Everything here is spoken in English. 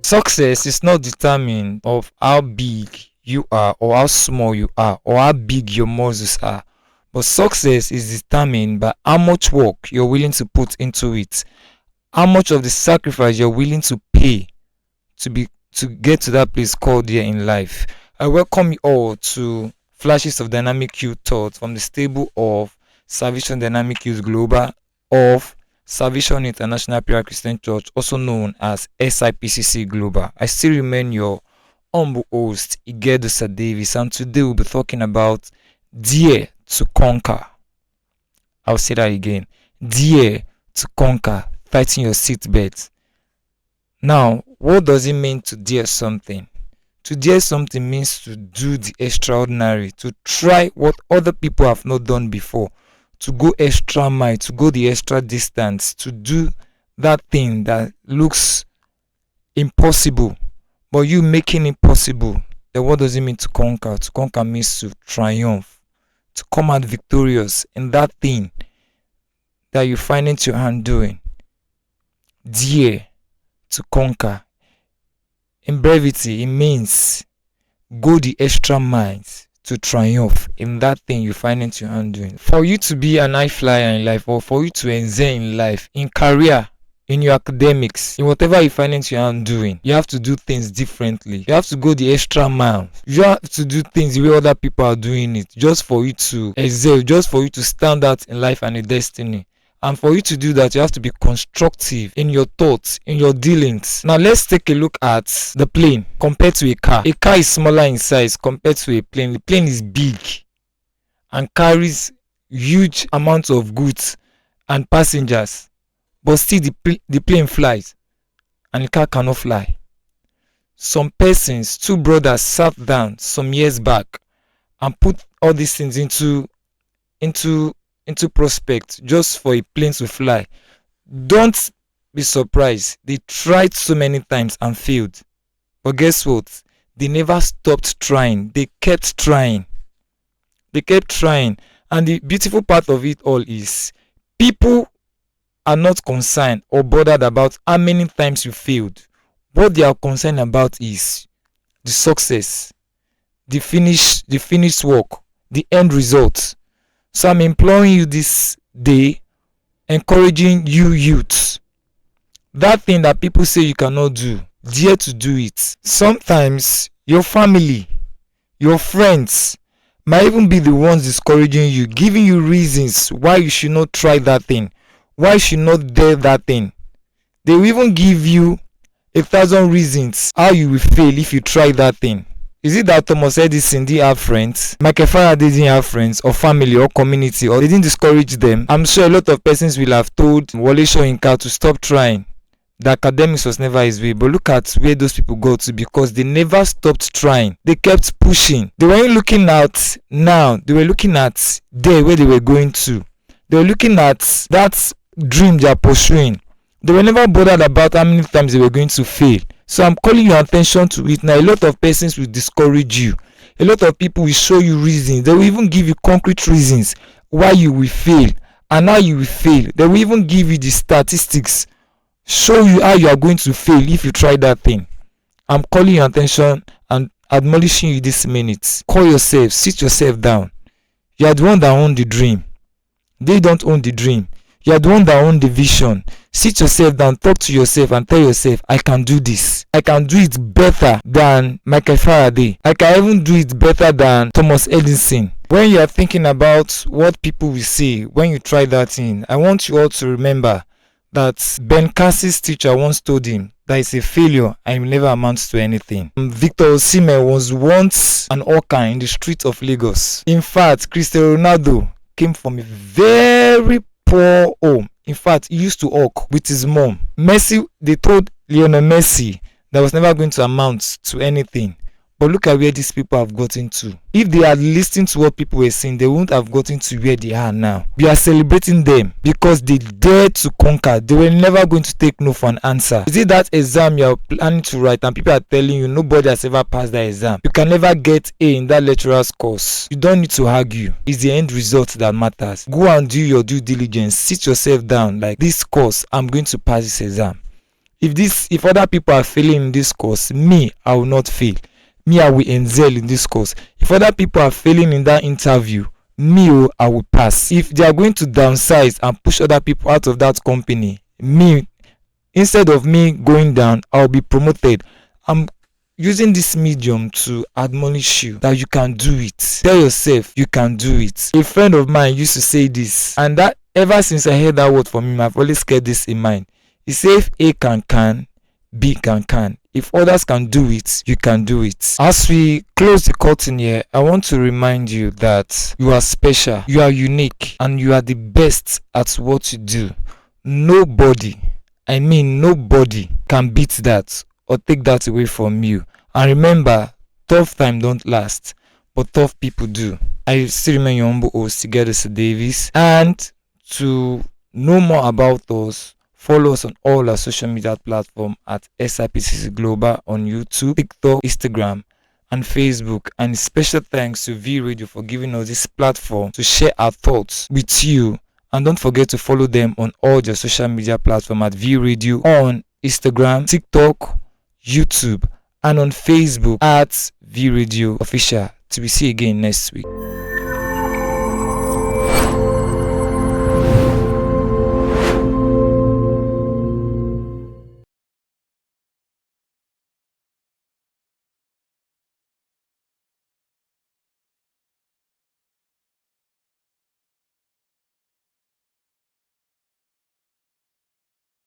Success is not determined of how big you are or how small you are or how big your muscles are. But success is determined by how much work you're willing to put into it, how much of the sacrifice you're willing to pay to get to that place called there in life. I welcome you all to Flashes of Dynamic Youth Thought from the stable of Salvation Dynamic Youth Global of Salvation International Prayer Christian Church, also known as SIPCC Global. I still remain your humble host, Ighedosa Davies, and today we'll be talking about Dare to Conquer. I'll say that again. Dare to conquer, tighten your seatbelt. Now, what does it mean to dare something? To dare something means to do the extraordinary, to try what other people have not done before, to go extra mile, to go the extra distance, to do that thing that looks impossible, but you making it possible. Then what does it mean to conquer? To conquer means to triumph, to come out victorious in that thing that you find into your hand doing. Dare to conquer. In brevity, it means go the extra miles to triumph in that thing you find into your hand doing. For you to be an high flyer in life, or for you to excel in life, in career, in your academics, in whatever you find into your hand doing, you have to do things differently. You have to go the extra mile. You have to do things the way other people are doing it, just for you to excel, just for you to stand out in life and in destiny. And for you to do that, you have to be constructive in your thoughts, in your dealings. Now, let's take a look at the plane compared to a car. A car is smaller in size compared to a plane. The plane is big and carries huge amounts of goods and passengers. But still, the plane flies and the car cannot fly. Some persons, two brothers, sat down some years back and put all these things into prospect just for a plane to fly. Don't be surprised. They tried so many times and failed. But guess what? They never stopped trying. They kept trying. They kept trying. And the beautiful part of it all is people are not concerned or bothered about how many times you failed. What they are concerned about is the success, the finished work, the end result. So I'm imploring you this day, encouraging you youths, that thing that people say you cannot do, dare to do it. Sometimes your family, your friends might even be the ones discouraging you, giving you reasons why you should not try that thing, why you should not dare that thing. They will even give you 1,000 reasons how you will fail if you try that thing. Is it that Thomas Edison didn't have friends, Michael Faraday didn't have friends, or family, or community, or they didn't discourage them? I'm sure a lot of persons will have told Wole Soyinka to stop trying. The academics was never his way, but look at where those people go to, because they never stopped trying. They kept pushing. They weren't looking at now, they were looking at there where they were going to. They were looking at that dream they are pursuing. They were never bothered about how many times they were going to fail. So I'm calling your attention to it now. A lot of persons will discourage you. A lot of people will show you reasons. They will even give you concrete reasons why you will fail and how you will fail. They will even give you the statistics, show you how you are going to fail if you try that thing. I'm calling your attention and admonishing you this minute. Call yourself, sit yourself down. You are the one that owns the dream. They don't own the dream. You are the one that owns the vision. Sit yourself down, talk to yourself and tell yourself, I can do this. I can do it better than Michael Faraday. I can even do it better than Thomas Edison. When you are thinking about what people will say when you try that thing, I want you all to remember that Ben Cassie's teacher once told him that it's a failure and it never amounts to anything. Victor Osimhen was once an hawker in the streets of Lagos. In fact, Cristiano Ronaldo came from a very poor home. In fact, he used to hawk with his mom. Messi, they told Lionel Messi that was never going to amount to anything. But look at where these people have gotten to. If they had listened to what people were saying, they wouldn't have gotten to where they are now. We are celebrating them because they dared to conquer. They were never going to take no for an answer. Is it that exam you are planning to write and people are telling you nobody has ever passed that exam? You can never get A in that lecturer's course. You don't need to argue. It's the end result that matters. Go and do your due diligence. Sit yourself down like, this course, I'm going to pass this exam. If other people are failing in this course, me, I will not fail. Me, I will excel in this course. If other people are failing in that interview, me, oh, I will pass. If they are going to downsize and push other people out of that company, me, instead of me going down, I'll be promoted. I'm using this medium to admonish you that you can do it. Tell yourself you can do it. A friend of mine used to say this, and that ever since I heard that word from him, I've always kept this in mind. He said, if A can, B can. If others can do it, you can do it. As we close the curtain here, I want to remind you that you are special, you are unique, and you are the best at what you do. Nobody can beat that or take that away from you. And remember, tough time don't last, but tough people do. I still remain your humble host, Ighedosa Davies. And to know more about us, follow us on all our social media platforms at SIPCC Global on YouTube, TikTok, Instagram, and Facebook. And special thanks to V Radio for giving us this platform to share our thoughts with you. And don't forget to follow them on all their social media platforms at V Radio on Instagram, TikTok, YouTube, and on Facebook at V Radio Official. Till we see you again next week.